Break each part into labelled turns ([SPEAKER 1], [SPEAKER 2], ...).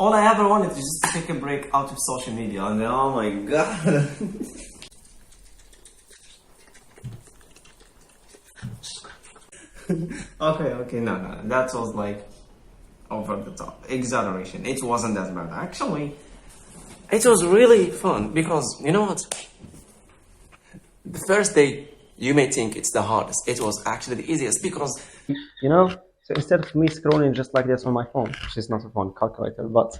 [SPEAKER 1] all I ever wanted is just to take a break out of social media, and then, oh my god. Okay, no, that was like over the top, exaggeration. It wasn't that bad, actually. It was really fun because, you know what? The first day, you may think it's the hardest. It was actually the easiest because,
[SPEAKER 2] You know, so instead of me scrolling just like this on my phone, which is not a phone calculator, but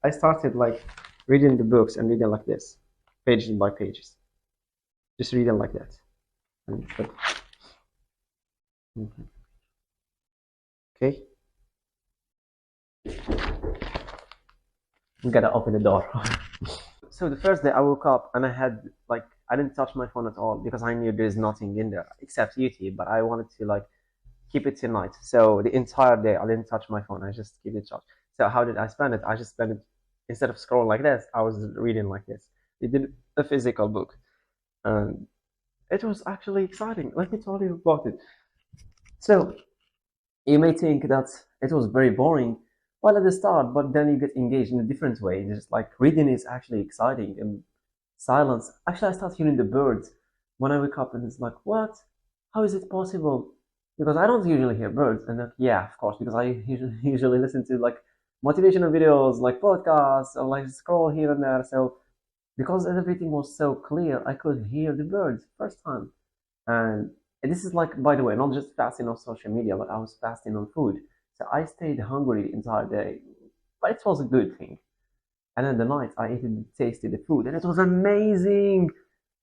[SPEAKER 2] I started like reading the books and reading like this, pages by pages, just reading like that. And, okay, we gotta open the door. So the first day I woke up and I didn't touch my phone at all because I knew there's nothing in there except YouTube, but I wanted to like keep it till night. So the entire day I didn't touch my phone. I just keep it charged. So how did I spend it? I just spent it, instead of scrolling like this, I was reading like this. It did a physical book, and it was actually exciting. Let me tell you about it. So you may think that it was very boring while at the start, but then you get engaged in a different way. Just like reading is actually exciting, and silence. Actually, I start hearing the birds when I wake up, and it's like, what? How is it possible? Because I don't usually hear birds, and yeah, of course, because I usually listen to like motivational videos, like podcasts, or like scroll here and there. So because everything was so clear, I could hear the birds first time. And this is like, by the way, not just fasting on social media, but I was fasting on food. So I stayed hungry the entire day, but it was a good thing. And then the night I ate and tasted the food, and it was amazing.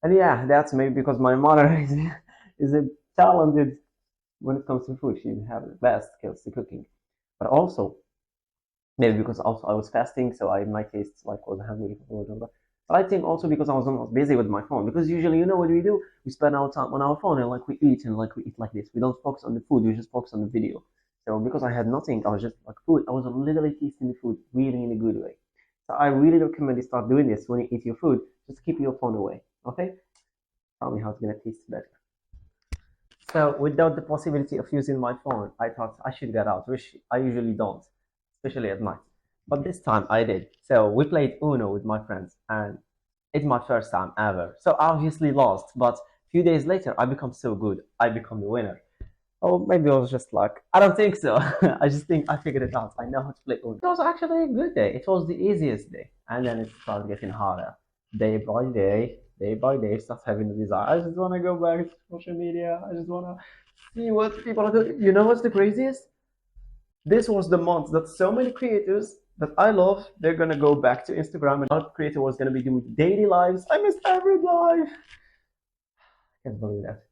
[SPEAKER 2] And yeah, that's maybe because my mother is a talented when it comes to food. She has the best skills to cooking, but also maybe because also I was fasting, so my taste like was hungry for food. But I think also because I was almost busy with my phone. Because usually, you know what we do? We spend our time on our phone and like we eat like this. We don't focus on the food. We just focus on the video. So because I had nothing, I was just like food. I was literally tasting the food really in a good way. So I really recommend you start doing this when you eat your food. Just keep your phone away. Okay? Tell me how it's gonna taste better. So without the possibility of using my phone, I thought I should get out, which I usually don't, especially at night. But this time I did. So we played Uno with my friends, and it's my first time ever. So I obviously lost, but a few days later I become so good. I become the winner. Oh, maybe I was just luck. I don't think so. I just think I figured it out. I know how to play Uno. It was actually a good day. It was the easiest day. And then it started getting harder. Day by day, starts having the desire. I just want to go back to social media. I just want to see what people are doing. You know what's the craziest? This was the month that so many creators that I love, they're gonna go back to Instagram, and our creator was gonna be doing daily lives. I missed every live. I can't believe that.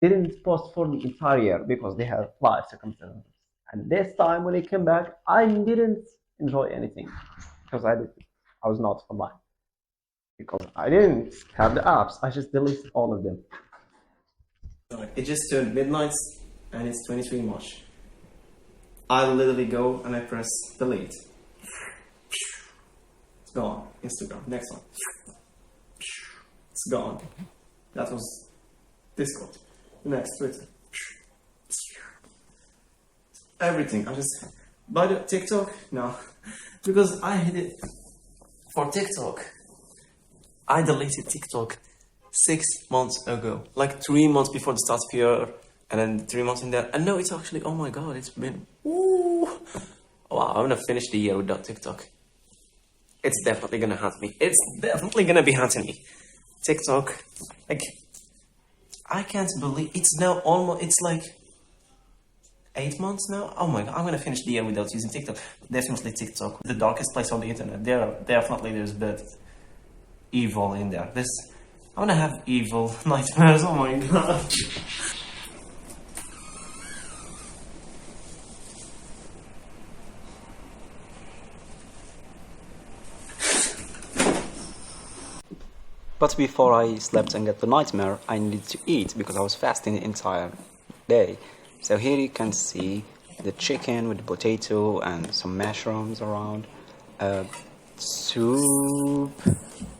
[SPEAKER 2] They didn't post for the entire year because they had life circumstances. And this time when they came back, I didn't enjoy anything because I was not online. Because I didn't have the apps. I just deleted all of them.
[SPEAKER 1] it just turned midnight, and it's 23 March. I literally go and I press delete. It's gone. Instagram. Next one. It's gone. That was Discord. Next, Twitter. Everything. I just. By the TikTok? No. Because I hit it for TikTok. I deleted TikTok 6 months ago. Like 3 months before the start of year, and then 3 months in there. And no, it's actually, oh my god, it's been. Ooh. Wow, I'm gonna finish the year without TikTok. It's definitely gonna haunt me. It's definitely gonna be haunting me. TikTok, like, I can't believe it's now almost. It's like 8 months now. Oh my god, I'm gonna finish the year without using TikTok. Definitely TikTok, the darkest place on the internet. There's bad evil in there. I'm gonna have evil nightmares. Oh my god.
[SPEAKER 3] But before I slept and got the nightmare, I needed to eat because I was fasting the entire day. So here you can see the chicken with the potato and some mushrooms around, soup,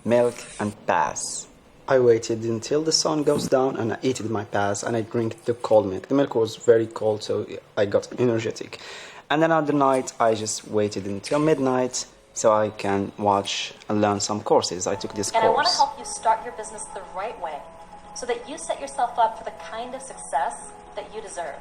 [SPEAKER 3] milk and pass. I waited until the sun goes down and I ate my pass and I drink the cold milk. The milk was very cold, so I got energetic. And then at the night, I just waited until midnight so I can watch and learn some courses. I took this
[SPEAKER 4] And I want to
[SPEAKER 3] course.
[SPEAKER 4] help you start your business the right way so that you set yourself up for the kind of success that you deserve.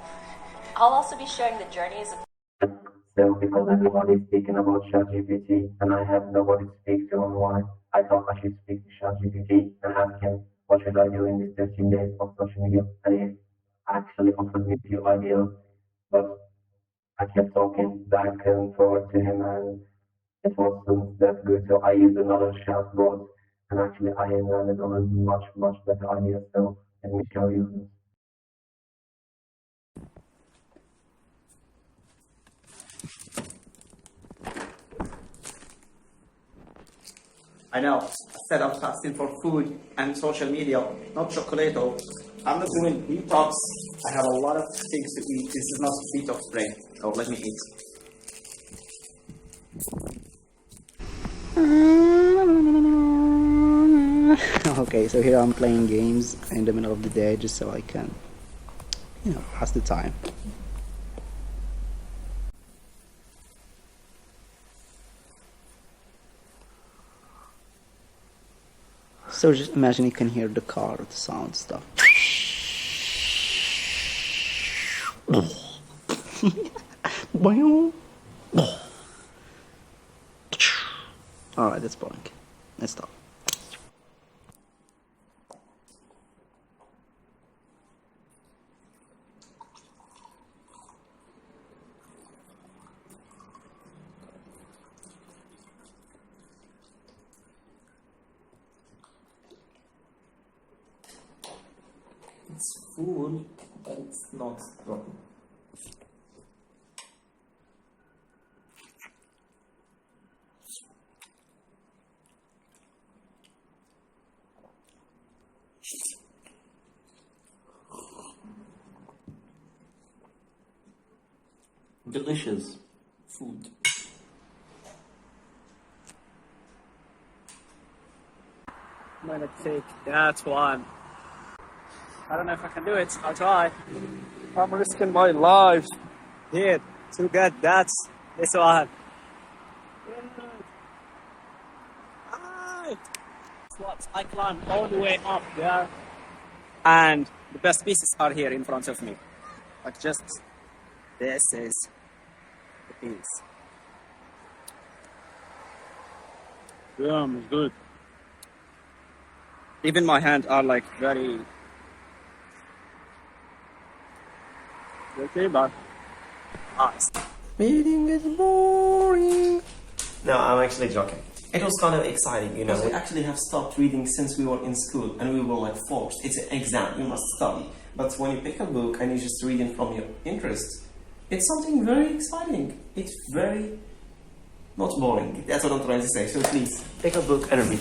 [SPEAKER 4] I'll also be sharing the journeys of
[SPEAKER 2] So, because everybody is speaking about ChatGPT and I have nobody to speak to online, I thought I should speak to ChatGPT and ask him what should I do in these 13 days of social media. And he actually offered me a few ideas, but I kept talking back and forward to him and it wasn't that good. So I used another chatbot and actually I landed on a much, much better idea. So let me show you this.
[SPEAKER 1] I know, I said I'm fasting for food and social media, not chocolate. I'm not doing detox. I have a lot of things to eat. This is not detox break. So let me eat.
[SPEAKER 3] Okay, so here I'm playing games in the middle of the day just so I can, pass the time. So just imagine you can hear the car, the sound stuff. Alright, that's boring. Let's stop.
[SPEAKER 1] It's food, but it's not wrong. Delicious food.
[SPEAKER 5] I'm gonna take that one. I don't know if I can do it. I'll try. I'm risking my life here to get this one. What? I climb all the way up there, and the best pieces are here in front of me. Like just this is the piece. Damn, it's good. Even my hands are like very okay, but nice.
[SPEAKER 1] Meeting is boring. No, I'm actually joking. It was kind of exciting, you know. We actually have stopped reading since we were in school and we were like forced. It's an exam, you must study. But when you pick a book and you just read it from your interest, it's something very exciting. It's very not boring. That's what I'm trying to say. So please, pick a book and read.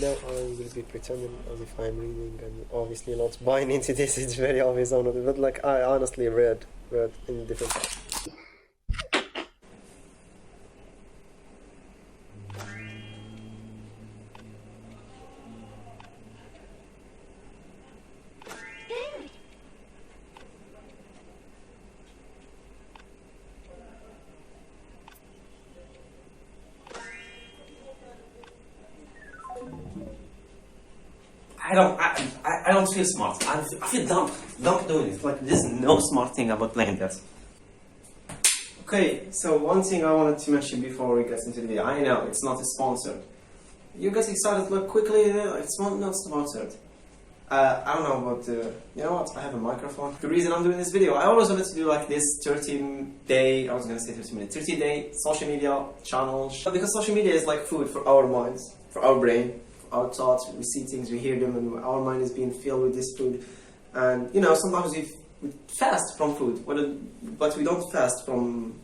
[SPEAKER 6] Now I will be pretending as if I'm reading and obviously not buying into this. It's very obvious on it, but like I honestly read in different.
[SPEAKER 1] I don't feel smart. I feel dumb doing it. Like there's no smart thing about playing that. Okay, so one thing I wanted to mention before we get into the video. I know it's not sponsored. You get excited like quickly. It's not sponsored. I don't know, but you know what? I have a microphone. The reason I'm doing this video, I always wanted to do like this 30-day. I was gonna say 30 minutes. 30-day social media challenge because social media is like food for our minds, for our brain. Our thoughts, we see things, we hear them, and our mind is being filled with this food. And you know, sometimes we fast from food, but we don't fast from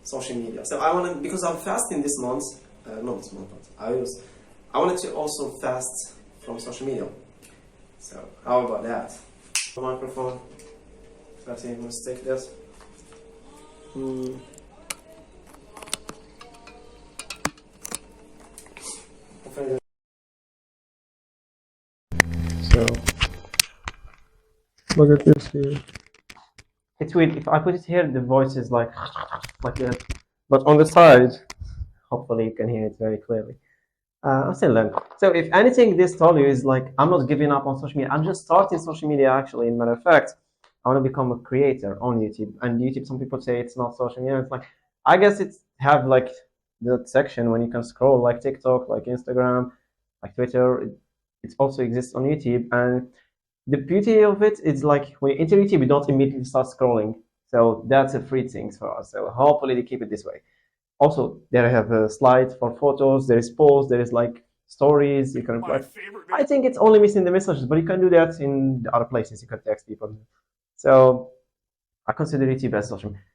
[SPEAKER 1] social media. So I want to, because I'm fasting this month, not this month, but I wanted to also fast from social media. So how about that? The microphone. I think I'm gonna stick this.
[SPEAKER 6] So Look at this here.
[SPEAKER 2] It's weird. If I put it here, the voice is like that. But on the side, hopefully you can hear it very clearly. I'm still learning. So if anything, this told you is like, I'm not giving up on social media. I'm just starting social media actually. In matter of fact, I want to become a creator on YouTube. And YouTube, some people say it's not social media. It's like, I guess it's have like that section when you can scroll like TikTok, like Instagram, like Twitter. It also exists on YouTube. And the beauty of it is like when you enter YouTube, you don't immediately start scrolling. So that's a free thing for us. So hopefully they keep it this way. Also, there I have a slide for photos, there is posts, there is like stories, you can reply. I think it's only missing the messages, but you can do that in the other places, you can text people. So I consider YouTube as social media.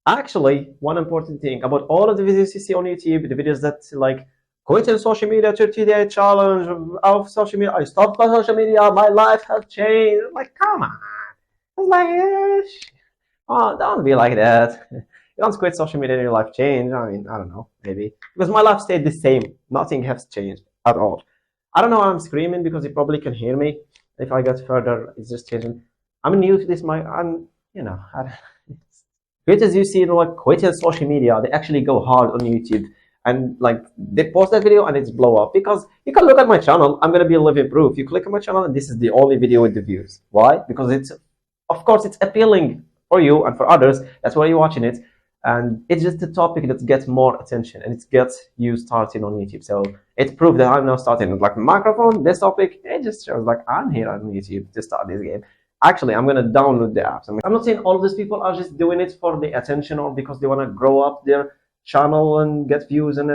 [SPEAKER 2] Actually, one important thing about all of the videos you see on YouTube, the videos that like quitting social media 30-day challenge of social media, I stopped my social media, my life has changed. I'm like, come on. It's like, oh, don't be like that. You don't quit social media and your life change. I mean, I don't know, maybe. Because my life stayed the same. Nothing has changed at all. I don't know why I'm screaming because you probably can hear me. If I get further, it's just changing. I'm new to this, creators you see like quitting social media, they actually go hard on YouTube. And like they post that video and it's blow up. Because you can look at my channel, I'm gonna be a living proof. You click on my channel and this is the only video with the views. Why? Because it's, of course, it's appealing for you and for others. That's why you're watching it. And it's just a topic that gets more attention and it gets you starting on YouTube. So it's proof that I'm now starting like microphone, this topic, it just shows like I'm here on YouTube to start this game. Actually, I'm gonna download the apps. I'm not saying all of these people are just doing it for the attention or because they want to grow up their channel and get views and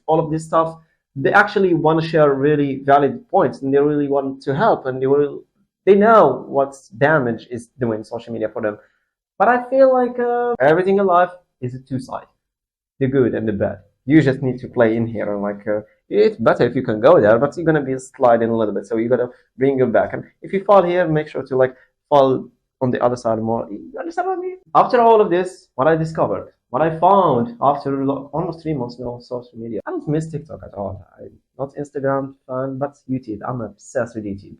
[SPEAKER 2] all of this stuff. They actually want to share really valid points and they really want to help and they know what damage is doing social media for them. But I feel like everything in life is a two-side, the good and the bad. You just need to play in here and like it's better if you can go there, but you're gonna be sliding a little bit, so you gotta bring it back. And if you fall here, make sure to like fall on the other side more. You understand what I mean? After all of this, what I discovered, what I found after almost 3 months now on social media, I don't miss TikTok at all. I'm not Instagram fan, but YouTube. I'm obsessed with YouTube.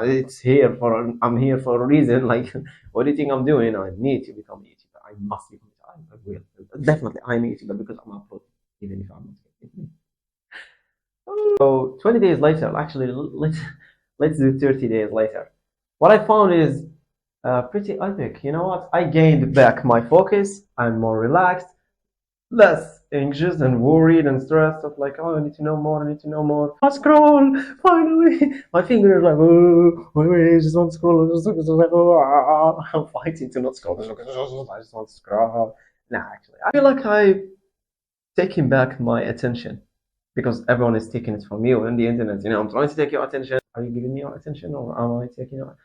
[SPEAKER 2] It's here for I'm here for a reason. Like, what do you think I'm doing? I need to become a YouTuber. I must become. I will definitely. I'm a YouTuber because I'm uploading, even if I'm not. So 20 days later, actually, let's do 30 days later. What I found is pretty epic. You know what? I gained back my focus. I'm more relaxed, less anxious and worried and stressed of like, oh, I need to know more, I need to know more. I scroll, finally. My finger is like, oh, wait, I just want to scroll. I'm fighting to not scroll. I just want to scroll. Nah, actually, I feel like I'm taking back my attention because everyone is taking it from you on the internet. You know, I'm trying to take your attention. Are you giving me your attention or am I taking your?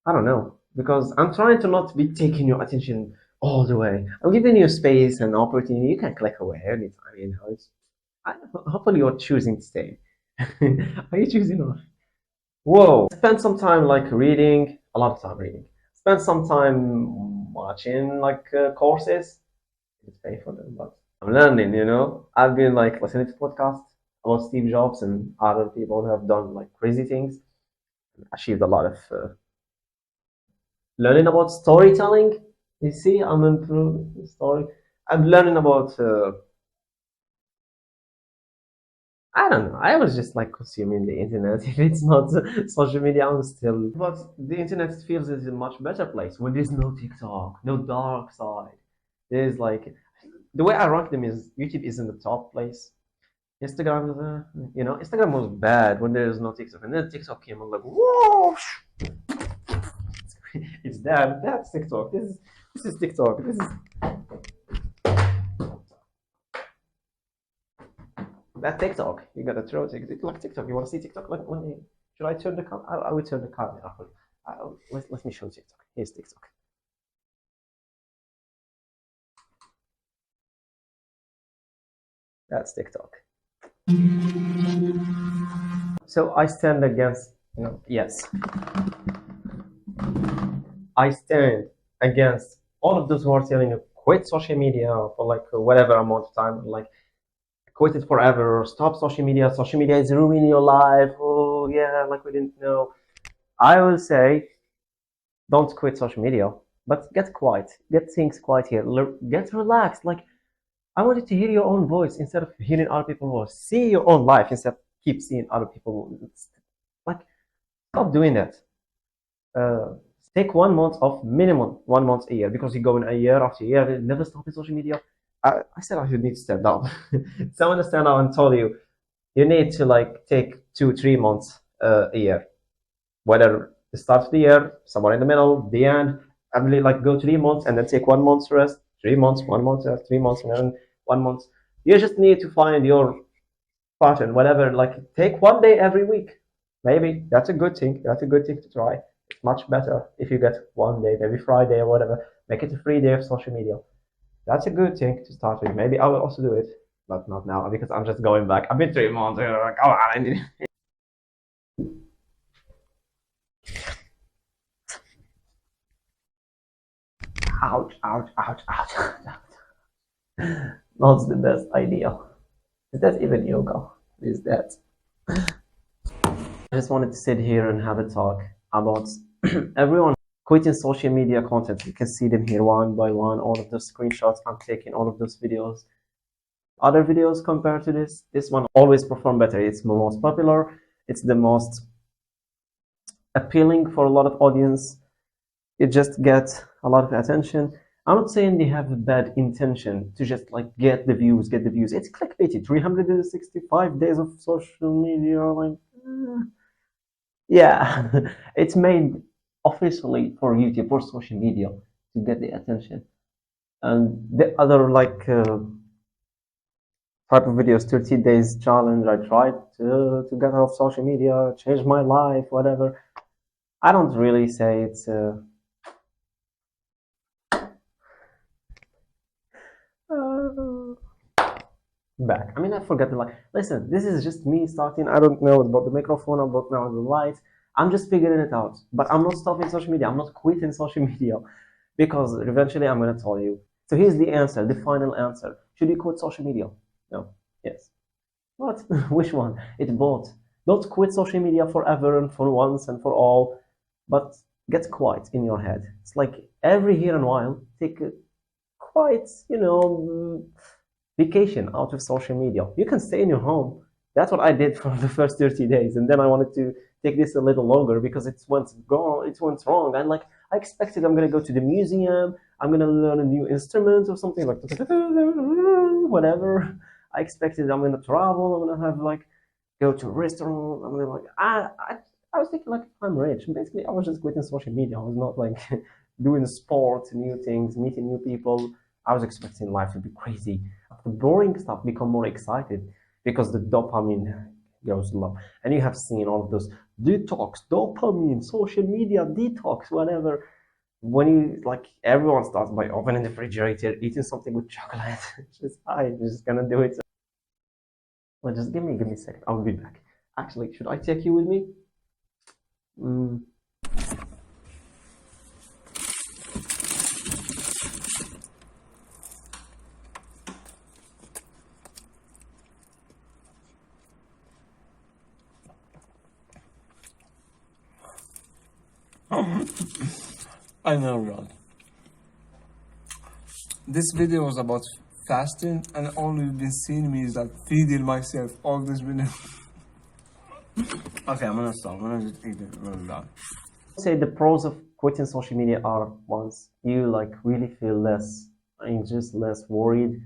[SPEAKER 2] I don't know, because I'm trying to not be taking your attention all the way. I'm giving you space and opportunity. You can click away anytime, you know. Hopefully you're choosing to stay. Are you choosing or? Whoa. Spend some time like reading, a lot of time reading. Spend some time watching like courses. It's pay for them, but I'm learning, you know. I've been like listening to podcasts about Steve Jobs and other people who have done like crazy things. Achieved a lot of learning about storytelling. You see, I'm into story. I'm learning about. I don't know. I was just like consuming the internet. If it's not social media, I'm still. But the internet feels is a much better place when there's no TikTok, no dark side. There's like the way I rank them is YouTube is in the top place. Instagram is, you know, Instagram was bad when there's no TikTok, and then TikTok came. I'm like, whoa! It's that. That's TikTok. This is TikTok. This is that TikTok. You gotta throw TikTok. Like TikTok. You want to see TikTok? Let me. Should I turn the camera? I will turn the camera off. Let me show TikTok. Here's TikTok. That's TikTok. So I stand against. Yes. I stand against all of those who are telling you quit social media for like whatever amount of time, like quit it forever, or stop social media is ruining your life. Oh yeah, like we didn't know. I will say don't quit social media, but get quiet, get things quiet here, get relaxed. Like, I want you to hear your own voice instead of hearing other people's voice. See your own life instead of keep seeing other people. Like, stop doing that. Take 1 month off, minimum 1 month a year, because you go in a year after year, never stop in social media. I said I should need to stand down. Someone stand out and told you, you need to like take 2-3 months a year, whether the start of the year, somewhere in the middle, the end. I really like go 3 months and then take 1 month's rest, 3 months, 1 month, 3 months, and then 1 month. You just need to find your pattern, whatever. Like take 1 day every week. Maybe that's a good thing. That's a good thing to try. It's much better if you get 1 day, maybe Friday or whatever. Make it a free day of social media. That's a good thing to start with. Maybe I will also do it, but not now because I'm just going back. I've been 3 months. Come on. Ouch, ouch, ouch, ouch, ouch. Not the best idea. Is that even yoga? Is that? I just wanted to sit here and have a talk about everyone quitting social media content. You can see them here one by one, all of those screenshots I'm taking, all of those videos. Other videos compared to this one always perform better. It's the most popular, it's the most appealing for a lot of audience. It just gets a lot of attention. I'm not saying they have a bad intention to just like get the views. It's clickbaity. 365 days of social media, like, yeah, it's made officially for YouTube, for social media, to get the attention. And the other like type of videos, 30 days challenge, I tried to get off social media, change my life, whatever. I don't really say it's back. I mean, I forgot to like, listen, this is just me starting. I don't know about the microphone, I don't know the lights. I'm just figuring it out. But I'm not stopping social media. I'm not quitting social media because eventually I'm going to tell you. So here's the answer, the final answer. Should you quit social media? No. Yes. What? Which one? It's both. Don't quit social media forever and for once and for all, but get quiet in your head. It's like every here and while, take a quiet, vacation out of social media. You can stay in your home. That's what I did for the first 30 days. And then I wanted to take this a little longer because it went wrong. And like, I expected I'm going to go to the museum. I'm going to learn a new instrument or something like whatever. I expected I'm going to travel. I'm going to have like, go to a restaurant. I'm going to like, I was thinking like, I'm rich. Basically, I was just quitting social media. I was not like doing sports, new things, meeting new people. I was expecting life to be crazy. The boring stuff become more excited because the dopamine goes low. And you have seen all of those detox, dopamine, social media detox, whatever. When you like, everyone starts by opening the refrigerator, eating something with chocolate. I'm just gonna do it. Well, just give me a second. I'll be back. Actually, should I take you with me?
[SPEAKER 7] I know, Rod. This video was about fasting, and all you've been seeing me is like feeding myself all this video. Okay, I'm gonna stop. I'm gonna just eat it really loud.
[SPEAKER 2] Say the pros of quitting social media are, once you like really feel just less worried,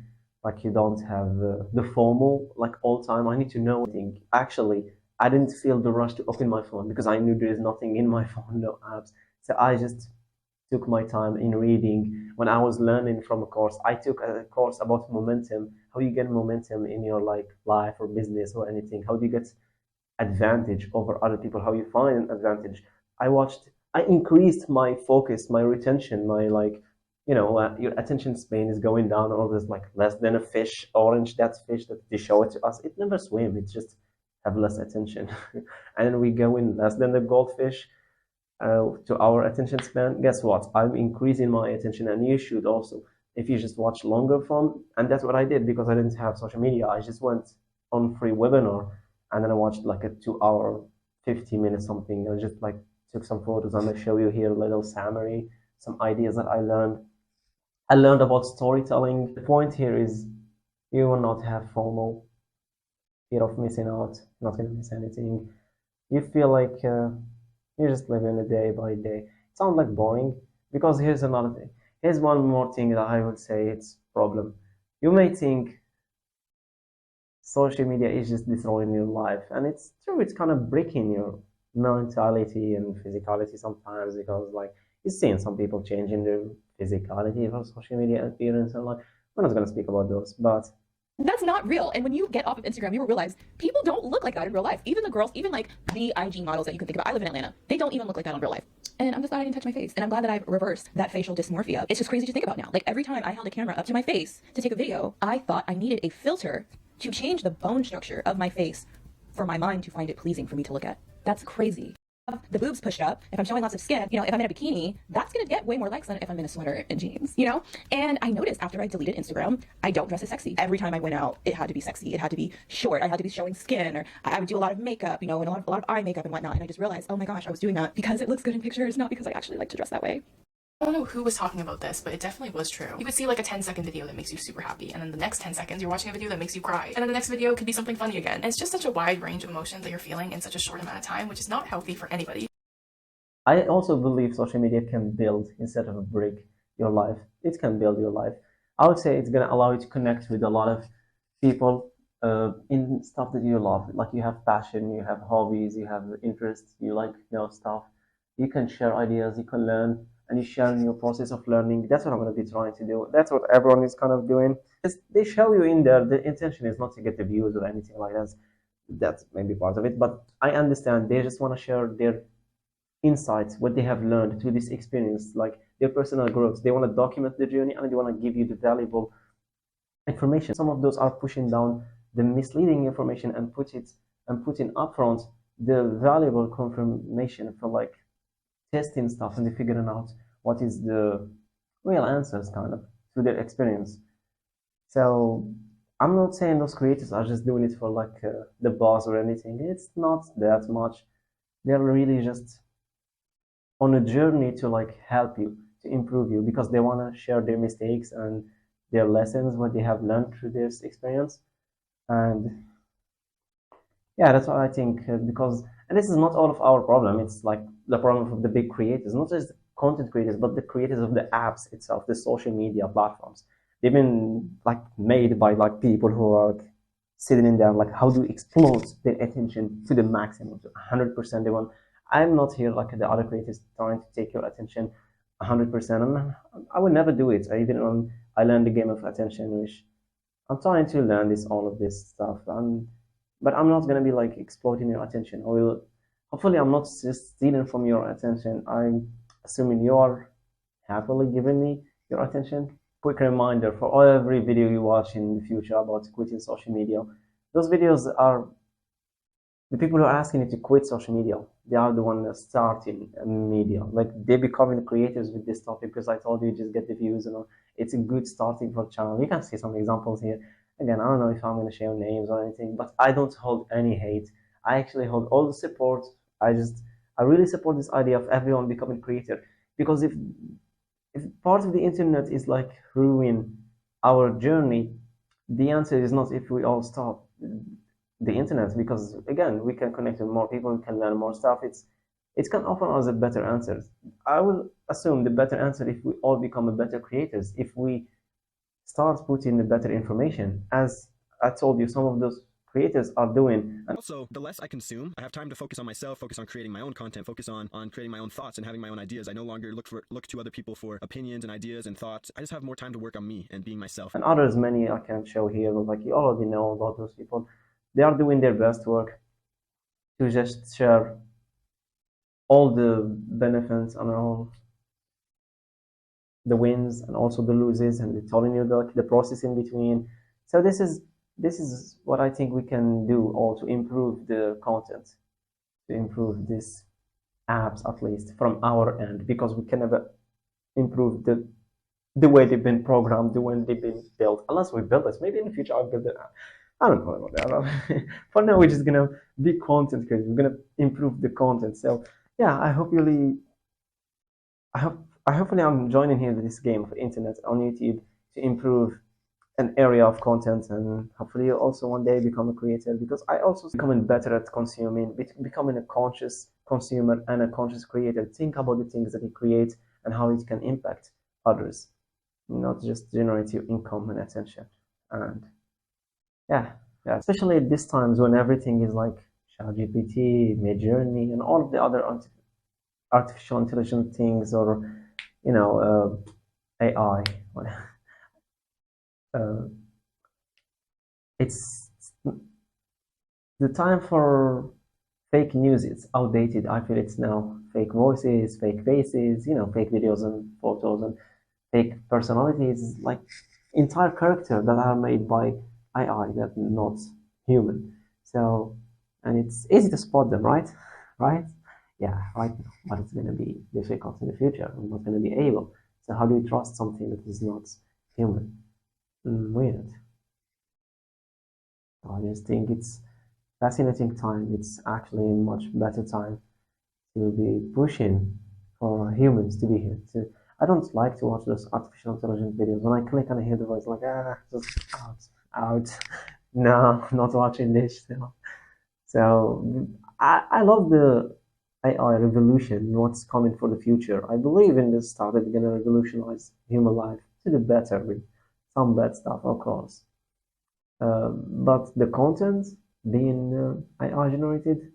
[SPEAKER 2] like you don't have the FOMO like all time. I need to know anything. Actually, I didn't feel the rush to open my phone because I knew there is nothing in my phone, no apps. So I just took my time in reading. When I was learning from a course, I took a course about momentum, how you get momentum in your like life or business or anything. How do you get advantage over other people? How you find an advantage? I increased my focus, my retention, my like, your attention span is going down. All this like less than a fish, orange, that's fish that they show it to us. It never swim. It just have less attention. And then we go in less than the goldfish to our attention span. Guess what? I'm increasing my attention, and you should also. If you just watch longer from, and that's what I did because I didn't have social media. I just went on free webinar, and then I watched like a 2 hour, 50 minutes something. I just like took some photos. I'm gonna show you here a little summary, some ideas that I learned. I learned about storytelling. The point here is you will not have FOMO, fear of missing out, not gonna miss anything. You feel like you're just living a day by day. It sounds like boring, because here's another thing. Here's one more thing that I would say it's a problem. You may think social media is just destroying your life, and it's true, it's kind of breaking your mentality and physicality sometimes, because like you've seen some people changing their physicality for social media appearance, and like we're not going to speak about those, but
[SPEAKER 8] that's not real. And when you get off of Instagram, you will realize people don't look like that in real life. Even the girls, even like the IG models that you can think about. I live in Atlanta. They don't even look like that in real life. And I'm just glad I didn't touch my face. And I'm glad that I've reversed that facial dysmorphia. It's just crazy to think about now. Like every time I held a camera up to my face to take a video, I thought I needed a filter to change the bone structure of my face for my mind to find it pleasing for me to look at. That's crazy. The boobs pushed up, if I'm showing lots of skin, you know, if I'm in a bikini, that's gonna get way more likes than if I'm in a sweater and jeans, you know? And I noticed after I deleted Instagram, I don't dress as sexy. Every time I went out, it had to be sexy. It had to be short. I had to be showing skin, or I would do a lot of makeup, you know, and a lot of eye makeup and whatnot. And I just realized, oh my gosh, I was doing that because it looks good in pictures, not because I actually like to dress that way.
[SPEAKER 9] I don't know who was talking about this, but it definitely was true. You could see like a 10-second video that makes you super happy, and then the next 10 seconds you're watching a video that makes you cry, and then the next video could be something funny again. And it's just such a wide range of emotions that you're feeling in such a short amount of time, which is not healthy for anybody.
[SPEAKER 2] I also believe social media can build instead of break your life. It can build your life. I would say it's going to allow you to connect with a lot of people in stuff that you love. Like you have passion, you have hobbies, you have interests, you like stuff. You can share ideas, you can learn, and you share in your process of learning. That's what I'm going to be trying to do. That's what everyone is kind of doing. They show you in there. The intention is not to get the views or anything like that. That's maybe part of it. But I understand they just want to share their insights, what they have learned through this experience, like their personal growth. They want to document the journey, and they want to give you the valuable information. Some of those are pushing down the misleading information and putting upfront the valuable confirmation for like testing stuff and figuring out what is the real answers kind of through their experience. So I'm not saying those creators are just doing it for like the buzz or anything. It's not that much. They're really just on a journey to like help you, to improve you, because they want to share their mistakes and their lessons, what they have learned through this experience. And yeah, that's what I think, because, and this is not all of our problem, it's like the problem of the big creators, not just content creators, but the creators of the apps itself, the social media platforms. They've been like made by like people who are sitting in there, like how to explode their attention to the maximum, to 100% they want. I'm not here like the other creators trying to take your attention 100%. And I would never do it. I learned the game of attention, which I'm trying to learn all of this stuff. But I'm not gonna be like exploiting your attention. Hopefully I'm not just stealing from your attention. I'm assuming you are happily giving me your attention. Quick reminder for every video you watch in the future about quitting social media. Those videos are the people who are asking you to quit social media. They are the ones starting media. Like they're becoming creators with this topic, because I told you just get the views. It's a good starting for the channel. You can see some examples here. Again, I don't know if I'm going to share names or anything, but I don't hold any hate. I actually hold all the support. I really support this idea of everyone becoming creator, because if part of the internet is like ruin our journey, the answer is not if we all stop the internet, because again, we can connect with more people, we can learn more stuff. It can offer us a better answer. I will assume the better answer if we all become a better creators, if we start putting the better information, as I told you some of those creators are doing.
[SPEAKER 10] And also, the less I consume, I have time to focus on myself, focus on creating my own content, focus on creating my own thoughts and having my own ideas. I no longer look to other people for opinions and ideas and thoughts. I just have more time to work on me and being myself.
[SPEAKER 2] And others, many I can show here, like you already know about those people. They are doing their best work to just share all the benefits and all the wins and also the losses, and they're telling you the process in between. So this is what I think we can do all to improve the content, to improve these apps, at least from our end, because we can never improve the way they've been programmed, the way they've been built, unless we build this. Maybe in the future I'll build it. I don't know about that. For now, we're just gonna be content creators. We're gonna improve the content. So yeah, I hope really, hopefully I'm joining here this game of internet on YouTube to improve an area of content, and hopefully also one day become a creator, because I also becoming better at consuming, becoming a conscious consumer and a conscious creator. Think about the things that you create and how it can impact others, not just generate you income and attention. And yeah, especially at these times when everything is like ChatGPT, Midjourney, and all of the other artificial intelligence things, or AI. It's the time for fake news. It's outdated. I feel it's now fake voices, fake faces, fake videos and photos, and fake personalities, like entire characters that are made by AI, that not human. So, and it's easy to spot them, right? Right? Yeah, right now. But it's going to be difficult in the future. We're not going to be able. So how do you trust something that is not human? Weird. I just think it's fascinating time. It's actually a much better time to be pushing for humans to be here. I don't like to watch those artificial intelligence videos. When I click and I hear the voice, like, just out. No, not watching this. So I love the AI revolution, what's coming for the future. I believe in this stuff that's going to revolutionize human life to the better, with some bad stuff, of course. But the content being AI generated,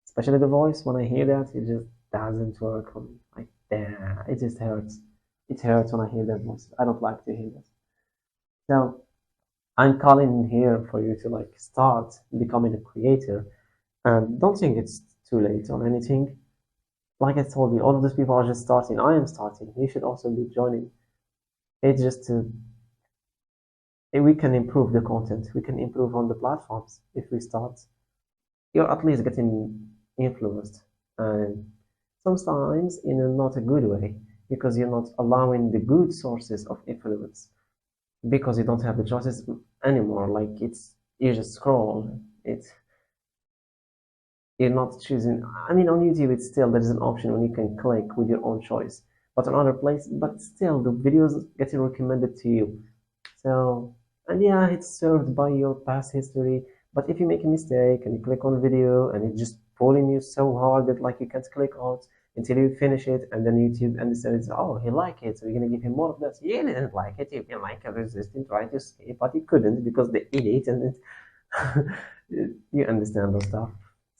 [SPEAKER 2] especially the voice, when I hear that, it just doesn't work on me. Like, damn, it just hurts. It hurts when I hear that voice. I don't like to hear that. So I'm calling here for you to like start becoming a creator, and don't think it's too late or anything. Like I told you, all of these people are just starting. I am starting. You should also be joining. It's just we can improve the content. We can improve on the platforms if we start. You're at least getting influenced, and sometimes in a not a good way, because you're not allowing the good sources of influence, because you don't have the choices anymore. Like you just scroll. You're not choosing. I mean, on YouTube, it's still there's an option when you can click with your own choice, but on other places, but still the videos getting recommended to you. So, and yeah, it's served by your past history. But if you make a mistake and you click on a video and it's just pulling you so hard that like you can't click out until you finish it, and then YouTube understands, oh, he liked it, so you're gonna give him more of that. You didn't like it, you can like a resistant, trying to escape, but you couldn't because they idiot, and you understand those stuff.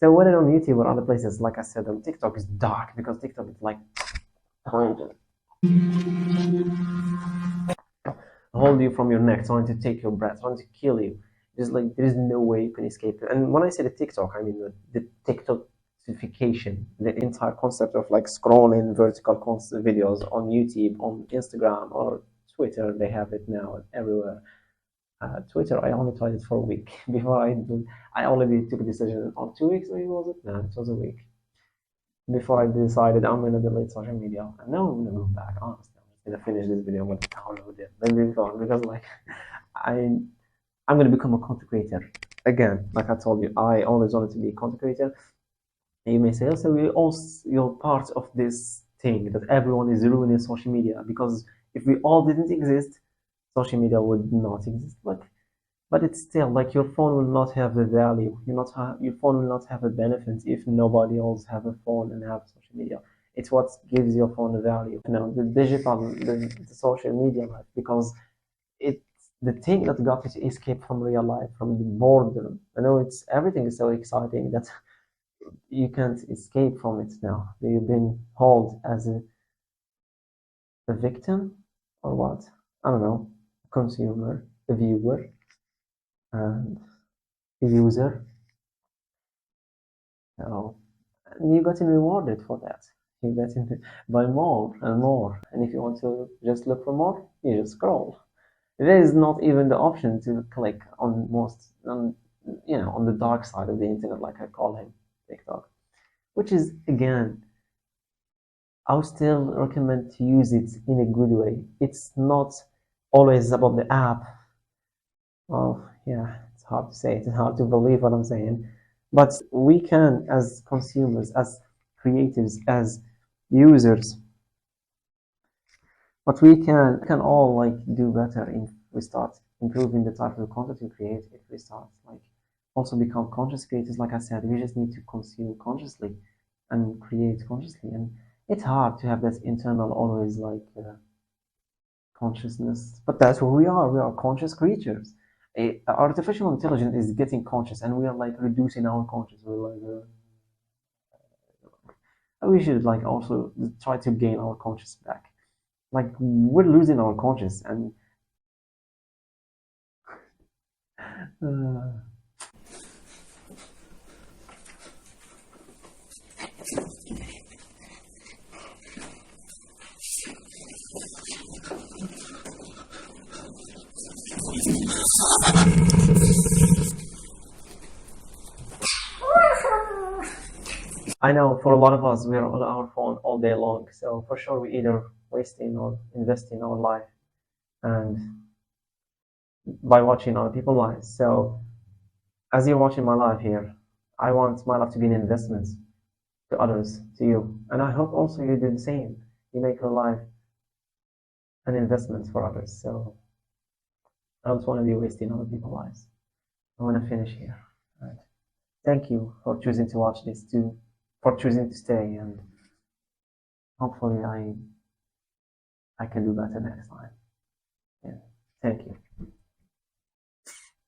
[SPEAKER 2] So whether on YouTube or other places, like I said, on TikTok is dark, because TikTok is like trying to hold you from your neck, trying to take your breath, trying to kill you. Just like there is no way you can escape it. And when I say the TikTok, I mean the TikTokification, the entire concept of like scrolling vertical videos on YouTube, on Instagram or Twitter. They have it now everywhere. Twitter, I only tried it for a week before I already took a decision on 2 weeks. Maybe was it? No, it was a week before I decided I'm gonna delete social media. And now I'm gonna go back. Honestly, I'm just gonna finish this video. I'm gonna download it, then move on, because like I'm gonna become a content creator again. Like I told you, I always wanted to be a content creator. And you may say, also, you're part of this thing that everyone is ruining social media, because if we all didn't exist, social media would not exist. But it's still like your phone will not have the value. Your phone will not have a benefit if nobody else have a phone and have social media. It's what gives your phone a value. The digital, the social media life, because it's the thing that got you to escape from real life, from the boredom. I know everything is so exciting that you can't escape from it now. You've been held as a victim, or what? I don't know. A consumer, a viewer, and a user. So, and you're getting rewarded for that. You're getting to buy more and more. And if you want to just look for more, you just scroll. There is not even the option to click on on the dark side of the internet, like I call him, TikTok. Which is, again, I would still recommend to use it in a good way. It's not always about the app. Well, yeah, it's hard to say. It's hard to believe what I'm saying. But we can, as consumers, as creatives, as users. But we can all like do better if we start improving the type of content we create. If we start like also become conscious creators, like I said, we just need to consume consciously and create consciously. And it's hard to have that internal always like consciousness, but that's who we are. We are conscious creatures. Artificial intelligence is getting conscious, and we are like reducing our conscious. We're like we should like also try to gain our conscious back. Like we're losing our conscious, and I know for a lot of us, we're on our phone all day long. So for sure, we either wasting or investing our life, and by watching other people's lives. So as you're watching my life here, I want my life to be an investment to others, to you, and I hope also you do the same. You make your life an investment for others. So I don't want to be wasting other people's lives. I want to finish here. Right. Thank you for choosing to watch this too, for choosing to stay, and hopefully I can do better next time. Yeah. Thank you.